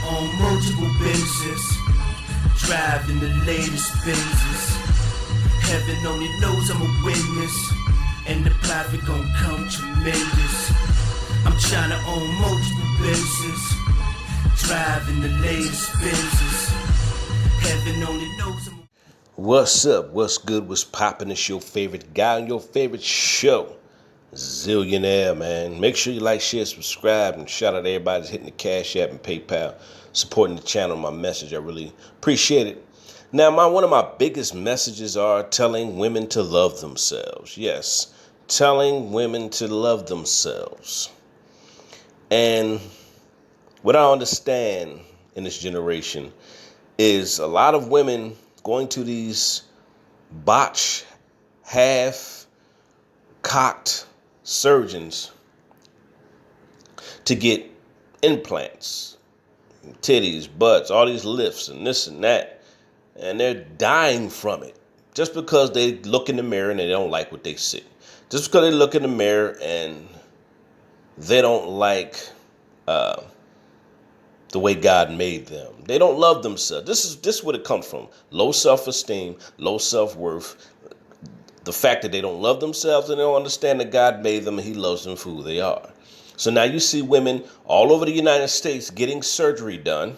own multiple Benzes, driving the latest Benzes. Heaven only knows I'm a witness, and the profit gon' come tremendous. I'm tryna own multiple Benzes, driving the latest Benzes. Heaven only knows I'm a... What's up? What's good? What's poppin'? It's your favorite guy on your favorite show, Zillionaire, man. Make sure you like, share, subscribe, and shout out to everybody that's hitting the Cash App and PayPal, supporting the channel, my message. I really appreciate it. Now, one of my biggest messages are telling women to love themselves. Yes, telling women to love themselves. And what I understand in this generation is a lot of women going to these botch, half-cocked surgeons to get implants, titties, butts, all these lifts and this and that, and they're dying from it just because they look in the mirror and they don't like what they see. Just because they look in the mirror and they don't like the way God made them. They don't love themselves. This is where it comes from. Low self-esteem, low self-worth. The fact that they don't love themselves and they don't understand that God made them and he loves them for who they are. So now you see women all over the United States getting surgery done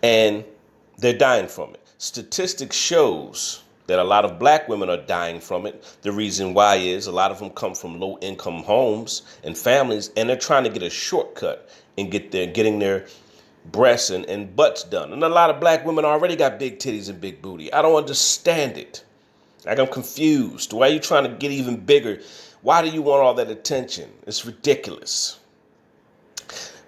and they're dying from it. Statistics shows that a lot of black women are dying from it. The reason why is a lot of them come from low income homes and families, and they're trying to get a shortcut and getting their breasts and butts done. And a lot of black women already got big titties and big booty. I don't understand it. Like, I'm confused. Why are you trying to get even bigger? Why do you want all that attention? It's ridiculous.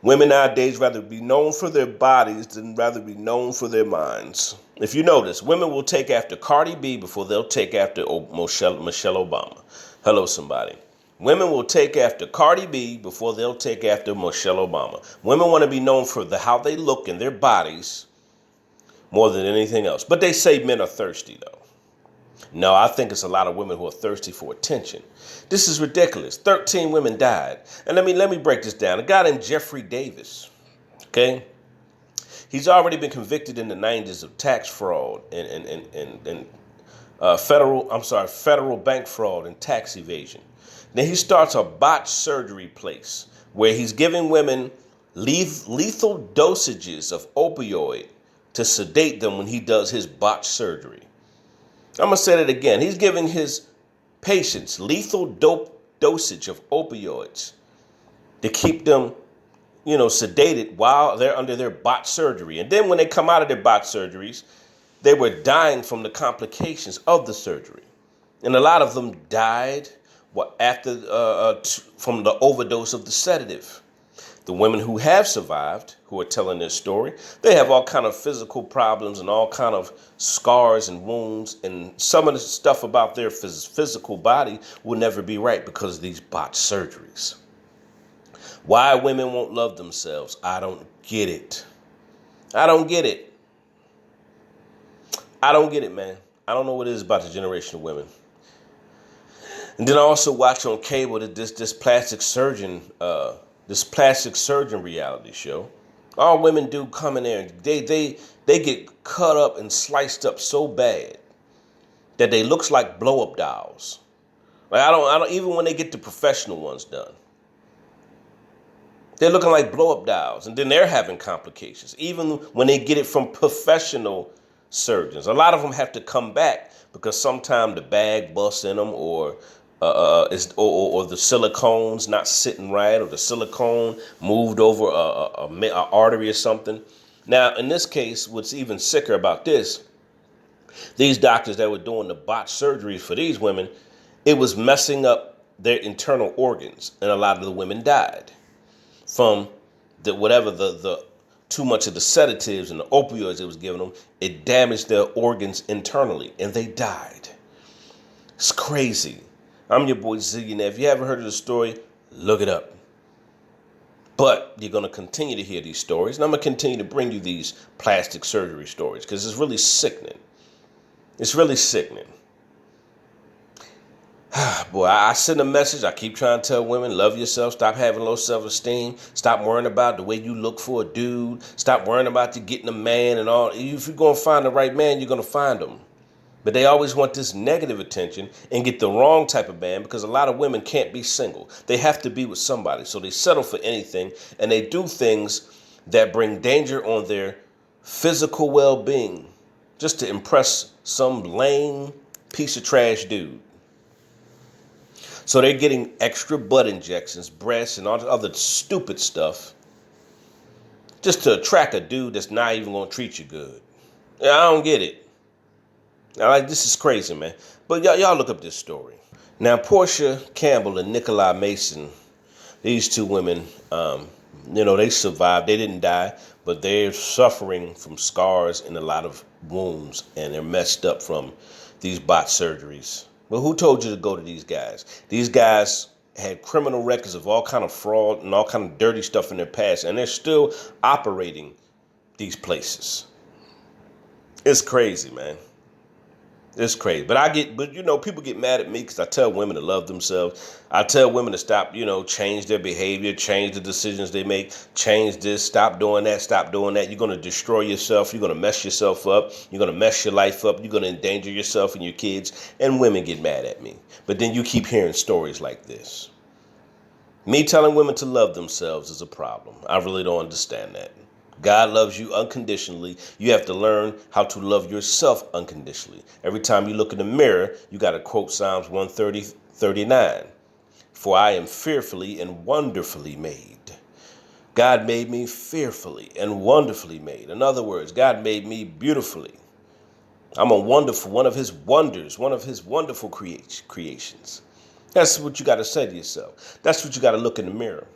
Women nowadays rather be known for their bodies than rather be known for their minds. If you notice, women will take after Cardi B before they'll take after Michelle Obama. Hello, somebody. Women will take after Cardi B before they'll take after Michelle Obama. Women want to be known for how they look in their bodies more than anything else. But they say men are thirsty, though. No, I think it's a lot of women who are thirsty for attention. This is ridiculous. 13 women died. And let me break this down. A guy named Jeffrey Davis, okay? He's already been convicted in the 90s of tax fraud and federal bank fraud and tax evasion. Then he starts a botched surgery place where he's giving women lethal dosages of opioid to sedate them when he does his botched surgery. I'm going to say that again. He's giving his patients lethal dosage of opioids to keep them, sedated while they're under their botched surgery. And then when they come out of their botched surgeries, they were dying from the complications of the surgery. And a lot of them died from the overdose of the sedative. The women who have survived, who are telling their story, they have all kind of physical problems and all kind of scars and wounds, and some of the stuff about their physical body will never be right because of these botched surgeries. Why women won't love themselves, I don't get it. I don't get it, man. I don't know what it is about the generation of women. And then I also watch on cable that this plastic surgeon reality show. All women do come in there and they get cut up and sliced up so bad that they looks like blow up dolls. Like I don't even when they get the professional ones done, they're looking like blow up dolls, and then they're having complications. Even when they get it from professional surgeons, a lot of them have to come back because sometimes the bag busts in them, or the silicone's not sitting right, or the silicone moved over a artery or something. Now, in this case, what's even sicker about this, these doctors that were doing the botched surgeries for these women, it was messing up their internal organs, and a lot of the women died from the too much of the sedatives and the opioids it was giving them. It damaged their organs internally, and they died. It's crazy. I'm your boy Zillionaire. If you haven't heard of the story, look it up. But you're going to continue to hear these stories, and I'm going to continue to bring you these plastic surgery stories because it's really sickening. It's really sickening. Boy, I send a message. I keep trying to tell women, love yourself. Stop having low self-esteem. Stop worrying about the way you look for a dude. Stop worrying about you getting a man and all. If you're going to find the right man, you're going to find him. But they always want this negative attention and get the wrong type of man because a lot of women can't be single. They have to be with somebody. So they settle for anything and they do things that bring danger on their physical well-being just to impress some lame piece of trash dude. So they're getting extra butt injections, breasts, and all the other stupid stuff just to attract a dude that's not even going to treat you good. Yeah, I don't get it. This is crazy, man. But y'all look up this story. Now, Portia Campbell and Nikolai Mason, these two women, they survived. They didn't die, but they're suffering from scars and a lot of wounds, and they're messed up from these bot surgeries. But who told you to go to these guys? These guys had criminal records of all kind of fraud and all kind of dirty stuff in their past, and they're still operating these places. It's crazy, man. It's crazy. But people get mad at me because I tell women to love themselves. I tell women to stop, change their behavior, change the decisions they make, change this, stop doing that, stop doing that. You're going to destroy yourself. You're going to mess yourself up. You're going to mess your life up. You're going to endanger yourself and your kids. And women get mad at me. But then you keep hearing stories like this. Me telling women to love themselves is a problem. I really don't understand that. God loves you unconditionally. You have to learn how to love yourself unconditionally. Every time you look in the mirror, you got to quote Psalms 130:39. For I am fearfully and wonderfully made. God made me fearfully and wonderfully made. In other words, God made me beautifully. I'm one of his wonders, one of his wonderful creations. That's what you got to say to yourself. That's what you got to look in the mirror.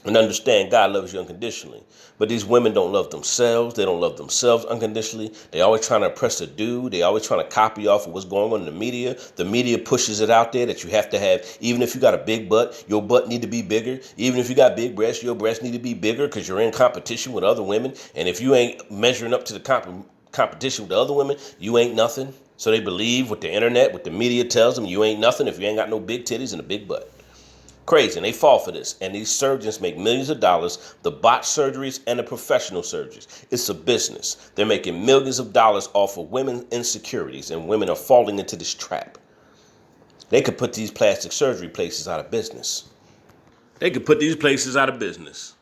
And understand God loves you unconditionally. But these women don't love themselves. They don't love themselves unconditionally. They always trying to impress a dude. They always trying to copy off of what's going on in the media. The media pushes it out there that you have to have, even if you got a big butt, your butt need to be bigger. Even if you got big breasts, your breasts need to be bigger because you're in competition with other women. And if you ain't measuring up to the competition with the other women, you ain't nothing. So they believe what the internet, what the media tells them, you ain't nothing if you ain't got no big titties and a big butt. Crazy, and they fall for this. And these surgeons make millions of dollars, the bot surgeries and the professional surgeries. It's a business. They're making millions of dollars off of women's insecurities, and women are falling into this trap. They could put these plastic surgery places out of business. They could put these places out of business.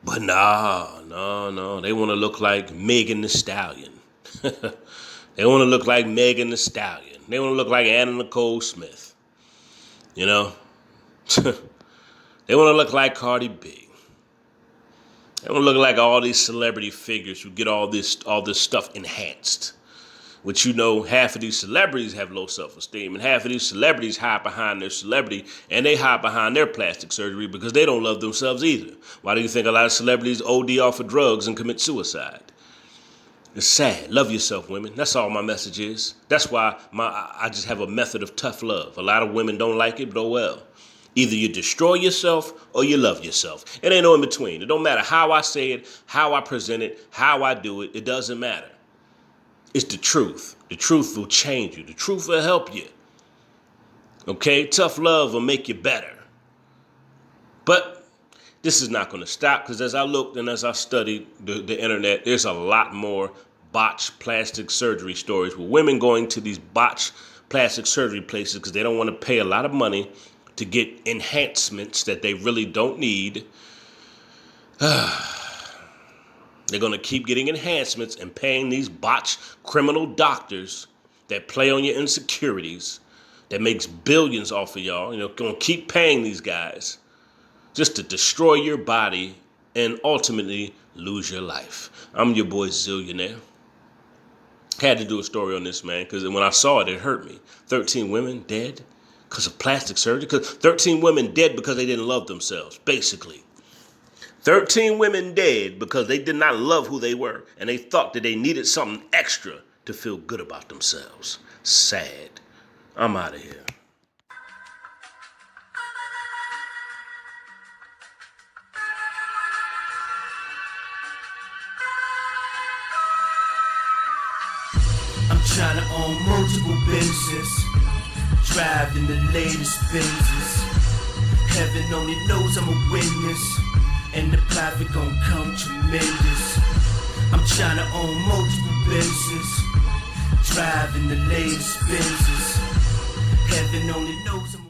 But no. They want to look like Megan Thee Stallion. They want to look like Megan Thee Stallion. They want to look like Anna Nicole Smith. They want to look like Cardi B. They want to look like all these celebrity figures who get all this stuff enhanced. Which half of these celebrities have low self-esteem, and half of these celebrities hide behind their celebrity, and they hide behind their plastic surgery because they don't love themselves either. Why do you think a lot of celebrities OD off of drugs and commit suicide? It's sad. Love yourself, women. That's all my message is. That's why I just have a method of tough love. A lot of women don't like it, but oh well. Either you destroy yourself or you love yourself. It ain't no in between. It don't matter how I say it, how I present it, how I do it. It doesn't matter. It's the truth. The truth will change you. The truth will help you. Okay? Tough love will make you better. But this is not going to stop because as I looked and as I studied the internet, there's a lot more botched plastic surgery stories with women going to these botched plastic surgery places because they don't want to pay a lot of money to get enhancements that they really don't need. They're going to keep getting enhancements and paying these botched criminal doctors that play on your insecurities, that makes billions off of y'all. Going to keep paying these guys just to destroy your body and ultimately lose your life. I'm your boy Zillionaire. Had to do a story on this, man, because when I saw it, it hurt me. 13 women dead because of plastic surgery. 13 women dead because they didn't love themselves, basically. 13 women dead because they did not love who they were, and they thought that they needed something extra to feel good about themselves. Sad. I'm out of here. I'm trying to own multiple businesses. driving the latest Benzes. Heaven only knows I'm a witness, and the profit gon' come tremendous. I'm tryna own multiple businesses, driving the latest Benzes. Heaven only knows I'm a